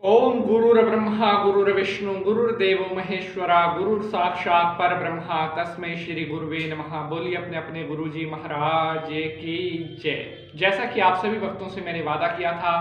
ओम गुरुर्ब्रह्मा गुरुर्विष्णु गुरुर्देवो महेश्वरा गुरुर साक्षात पर ब्रह्मा तस्मै श्री गुरुवे नमः। बोलिए अपने अपने गुरुजी महाराज की जय। जैसा कि आप सभी भक्तों से मैंने वादा किया था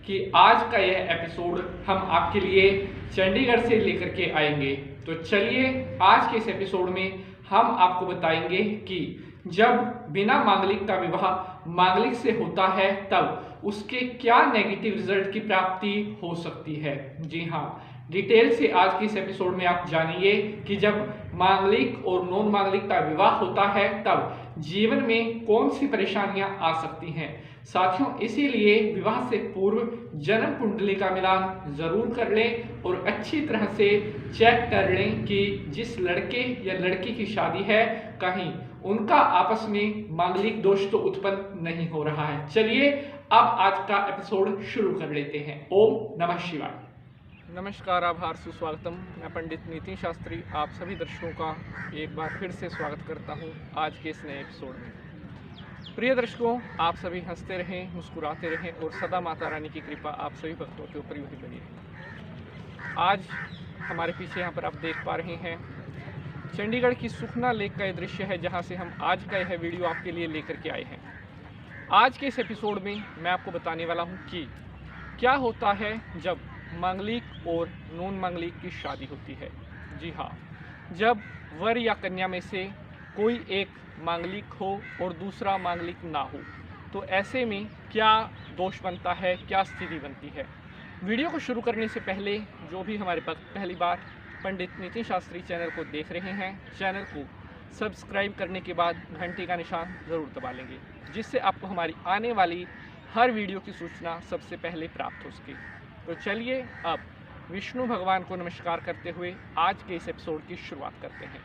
कि आज का यह एपिसोड हम आपके लिए चंडीगढ़ से लेकर के आएंगे, तो चलिए आज के इस एपिसोड में हम आपको बताएंगे कि जब बिना मांगलिक का विवाह मांगलिक से होता है तब उसके क्या नेगेटिव रिजल्ट की प्राप्ति हो सकती है। जी हाँ, डिटेल से आज के इस एपिसोड में आप जानिए कि जब मांगलिक और नॉन मांगलिक का विवाह होता है तब जीवन में कौन सी परेशानियां आ सकती हैं। साथियों, इसीलिए विवाह से पूर्व जन्म कुंडली का मिलान जरूर कर लें और अच्छी तरह से चेक कर लें कि जिस लड़के या लड़की की शादी है कहीं उनका आपस में मांगलिक दोष तो उत्पन्न नहीं हो रहा है। चलिए अब आज का एपिसोड शुरू कर लेते हैं। ओम नमः शिवाय। नमस्कार, आभार, सुस्वागतम। मैं पंडित नितिन शास्त्री आप सभी दर्शकों का एक बार फिर से स्वागत करता हूं आज के इस नए एपिसोड में। प्रिय दर्शकों, आप सभी हंसते रहें, मुस्कुराते रहें और सदा माता रानी की कृपा आप सभी भक्तों के ऊपर यूं ही बनी रहे। आज हमारे पीछे यहाँ पर आप देख पा रहे हैं चंडीगढ़ की सुखना लेक का यह दृश्य है, जहाँ से हम आज का यह वीडियो आपके लिए लेकर के आए हैं। आज के इस एपिसोड में मैं आपको बताने वाला हूँ कि क्या होता है जब मांगलिक और नॉन मांगलिक की शादी होती है। जी हाँ, जब वर या कन्या में से कोई एक मांगलिक हो और दूसरा मांगलिक ना हो, तो ऐसे में क्या दोष बनता है, क्या स्थिति बनती है। वीडियो को शुरू करने से पहले जो भी हमारे पास पहली बार पंडित नितिन शास्त्री चैनल को देख रहे हैं, चैनल को सब्सक्राइब करने के बाद घंटी का निशान ज़रूर दबा लेंगे, जिससे आपको हमारी आने वाली हर वीडियो की सूचना सबसे पहले प्राप्त हो सके। तो चलिए अब विष्णु भगवान को नमस्कार करते हुए आज के इस एपिसोड की शुरुआत करते हैं।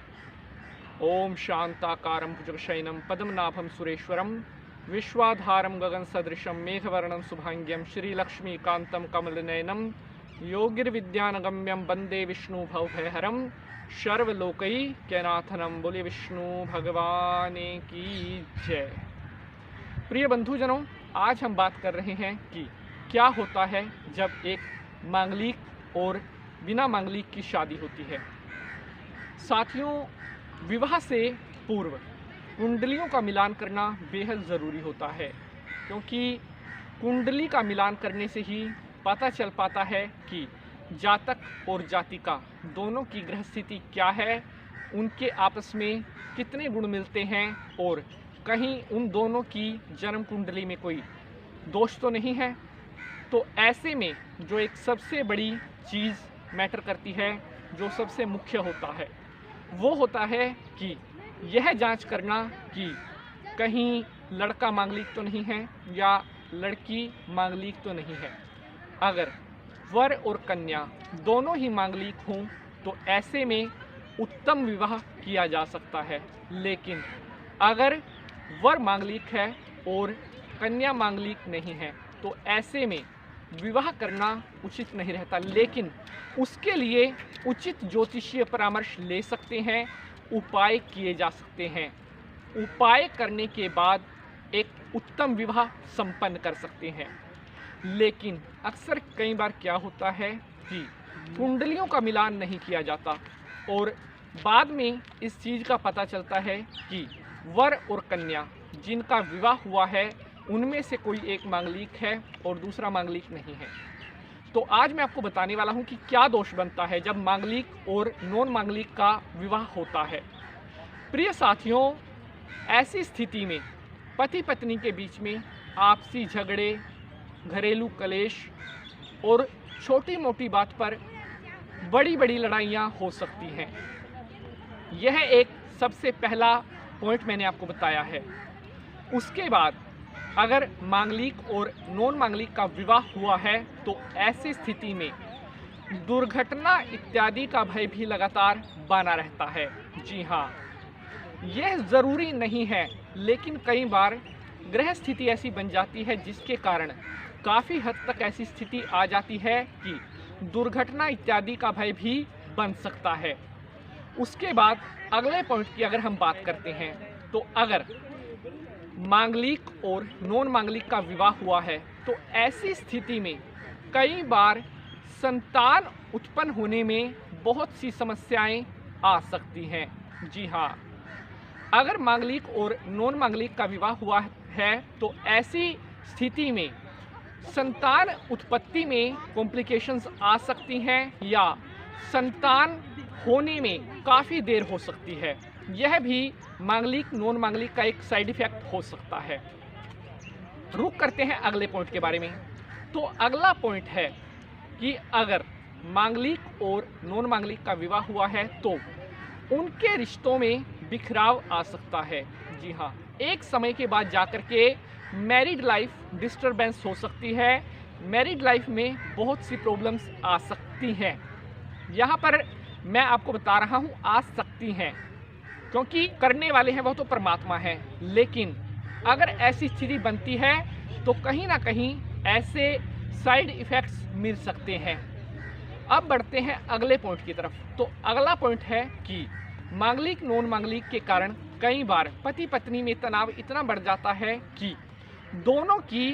ओम शांताकारं भुजगशयनं पद्मनाभं सुरेश्वरं विश्वाधारं गगन सदृशं मेघवर्णं शुभांग्यं श्रीलक्ष्मीकान्तं कमलनयनं योगिर्विद्यानगम्यं वंदे विष्णु भवभयहरं सर्वलोकैकनाथनं। बोले विष्णु भगवान की जय। प्रिय बंधुजनों, आज हम बात कर रहे हैं कि क्या होता है जब एक मांगलिक और बिना मांगलिक की शादी होती है। साथियों, विवाह से पूर्व कुंडलियों का मिलान करना बेहद ज़रूरी होता है, क्योंकि कुंडली का मिलान करने से ही पता चल पाता है कि जातक और जातिका दोनों की ग्रह स्थिति क्या है, उनके आपस में कितने गुण मिलते हैं और कहीं उन दोनों की जन्म कुंडली में कोई दोष तो नहीं है। तो ऐसे में जो एक सबसे बड़ी चीज़ मैटर करती है, जो सबसे मुख्य होता है, वो होता है कि यह जांच करना कि कहीं लड़का मांगलिक तो नहीं है या लड़की मांगलिक तो नहीं है। अगर वर और कन्या दोनों ही मांगलिक हों तो ऐसे में उत्तम विवाह किया जा सकता है। लेकिन अगर वर मांगलिक है और कन्या मांगलिक नहीं है तो ऐसे में विवाह करना उचित नहीं रहता। लेकिन उसके लिए उचित ज्योतिषीय परामर्श ले सकते हैं, उपाय किए जा सकते हैं। उपाय करने के बाद एक उत्तम विवाह संपन्न कर सकते हैं। लेकिन अक्सर कई बार क्या होता है कि कुंडलियों का मिलान नहीं किया जाता और बाद में इस चीज़ का पता चलता है कि वर और कन्या जिनका विवाह हुआ है उनमें से कोई एक मांगलिक है और दूसरा मांगलिक नहीं है। तो आज मैं आपको बताने वाला हूं कि क्या दोष बनता है जब मांगलिक और नॉन मांगलिक का विवाह होता है। प्रिय साथियों, ऐसी स्थिति में पति पत्नी के बीच में आपसी झगड़े, घरेलू कलेश और छोटी मोटी बात पर बड़ी बड़ी लड़ाइयाँ हो सकती हैं। यह एक सबसे पहला पॉइंट मैंने आपको बताया है। उसके बाद अगर मांगलिक और नॉन मांगलिक का विवाह हुआ है तो ऐसी स्थिति में दुर्घटना इत्यादि का भय भी लगातार बना रहता है। जी हाँ, यह ज़रूरी नहीं है, लेकिन कई बार ग्रह स्थिति ऐसी बन जाती है जिसके कारण काफ़ी हद तक ऐसी स्थिति आ जाती है कि दुर्घटना इत्यादि का भय भी बन सकता है। उसके बाद अगले पॉइंट की अगर हम बात करते हैं तो अगर मांगलिक और नॉन मांगलिक का विवाह हुआ है तो ऐसी स्थिति में कई बार संतान उत्पन्न होने में बहुत सी समस्याएं आ सकती हैं। जी हाँ, अगर मांगलिक और नॉन मांगलिक का विवाह हुआ है तो ऐसी स्थिति में संतान उत्पत्ति में कॉम्प्लिकेशंस आ सकती हैं या संतान होने में काफ़ी देर हो सकती है। यह भी मांगलिक नॉन मांगलिक का एक साइड इफ़ेक्ट हो सकता है। रुक करते हैं अगले पॉइंट के बारे में। तो अगला पॉइंट है कि अगर मांगलिक और नॉन मांगलिक का विवाह हुआ है तो उनके रिश्तों में बिखराव आ सकता है। जी हाँ, एक समय के बाद जाकर के मैरिड लाइफ डिस्टरबेंस हो सकती है। मैरिड लाइफ में बहुत सी प्रॉब्लम्स आ सकती हैं। यहाँ पर मैं आपको बता रहा हूँ आ सकती हैं, क्योंकि करने वाले हैं वो तो परमात्मा है। लेकिन अगर ऐसी स्थिति बनती है तो कहीं ना कहीं ऐसे साइड इफ़ेक्ट्स मिल सकते हैं। अब बढ़ते हैं अगले पॉइंट की तरफ। तो अगला पॉइंट है कि मांगलिक नॉन मांगलिक के कारण कई बार पति पत्नी में तनाव इतना बढ़ जाता है कि दोनों की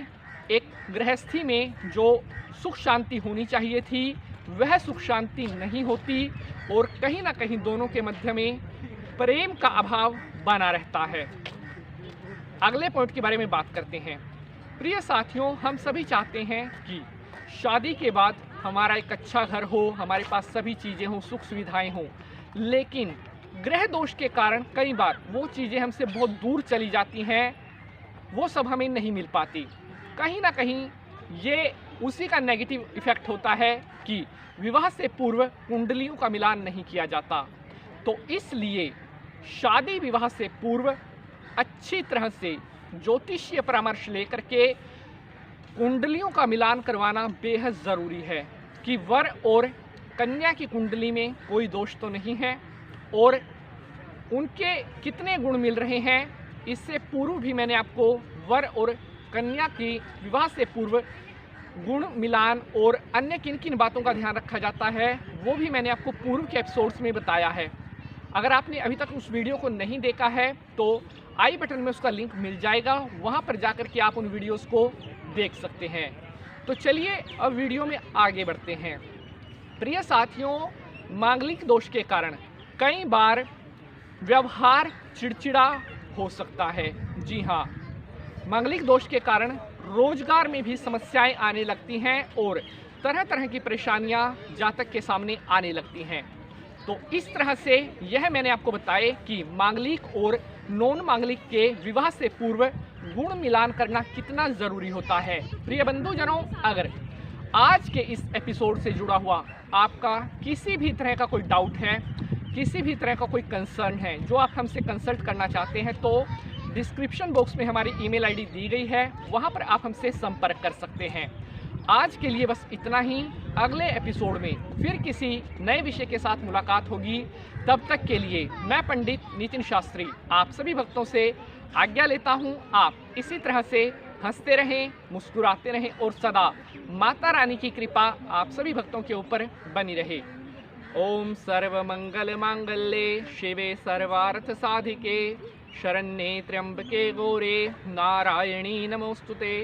एक गृहस्थी में जो सुख शांति होनी चाहिए थी वह सुख शांति नहीं होती और कहीं ना कहीं दोनों के मध्य में प्रेम का अभाव बना रहता है। अगले पॉइंट के बारे में बात करते हैं। प्रिय साथियों, हम सभी चाहते हैं कि शादी के बाद हमारा एक अच्छा घर हो, हमारे पास सभी चीज़ें हों, सुख सुविधाएं हों, लेकिन ग्रह दोष के कारण कई बार वो चीज़ें हमसे बहुत दूर चली जाती हैं, वो सब हमें नहीं मिल पाती। कहीं ना कहीं ये उसी का नेगेटिव इफ़ेक्ट होता है कि विवाह से पूर्व कुंडलियों का मिलान नहीं किया जाता। तो इसलिए शादी विवाह से पूर्व अच्छी तरह से ज्योतिषीय परामर्श लेकर के कुंडलियों का मिलान करवाना बेहद ज़रूरी है कि वर और कन्या की कुंडली में कोई दोष तो नहीं है और उनके कितने गुण मिल रहे हैं। इससे पूर्व भी मैंने आपको वर और कन्या की विवाह से पूर्व गुण मिलान और अन्य किन किन बातों का ध्यान रखा जाता है वो भी मैंने आपको पूर्व के एपिसोड्स में बताया है। अगर आपने अभी तक उस वीडियो को नहीं देखा है तो आई बटन में उसका लिंक मिल जाएगा, वहाँ पर जाकर के आप उन वीडियोस को देख सकते हैं। तो चलिए अब वीडियो में आगे बढ़ते हैं। प्रिय साथियों, मांगलिक दोष के कारण कई बार व्यवहार चिड़चिड़ा हो सकता है। जी हाँ, मांगलिक दोष के कारण रोजगार में भी समस्याएं आने लगती हैं और तरह तरह की परेशानियां जातक के सामने आने लगती हैं। तो इस तरह से यह मैंने आपको बताया कि मांगलिक और नॉन मांगलिक के विवाह से पूर्व गुण मिलान करना कितना ज़रूरी होता है। प्रिय बंधुजनों, अगर आज के इस एपिसोड से जुड़ा हुआ आपका किसी भी तरह का कोई डाउट है, किसी भी तरह का कोई कंसर्न है जो आप हमसे कंसल्ट करना चाहते हैं तो डिस्क्रिप्शन बॉक्स में हमारी ईमेल आईडी दी गई है, वहां पर आप हमसे संपर्क कर सकते हैं। आज के लिए बस इतना ही। अगले एपिसोड में फिर किसी नए विषय के साथ मुलाकात होगी। तब तक के लिए मैं पंडित नितिन शास्त्री आप सभी भक्तों से आज्ञा लेता हूँ। आप इसी तरह से हंसते रहें, मुस्कुराते रहें और सदा माता रानी की कृपा आप सभी भक्तों के ऊपर बनी रहे। ओम सर्वमंगल मांगल्ये शिवे सर्वार्थ साधिके शरण्ये त्र्यंबके गौरे नारायणी नमोस्तुते।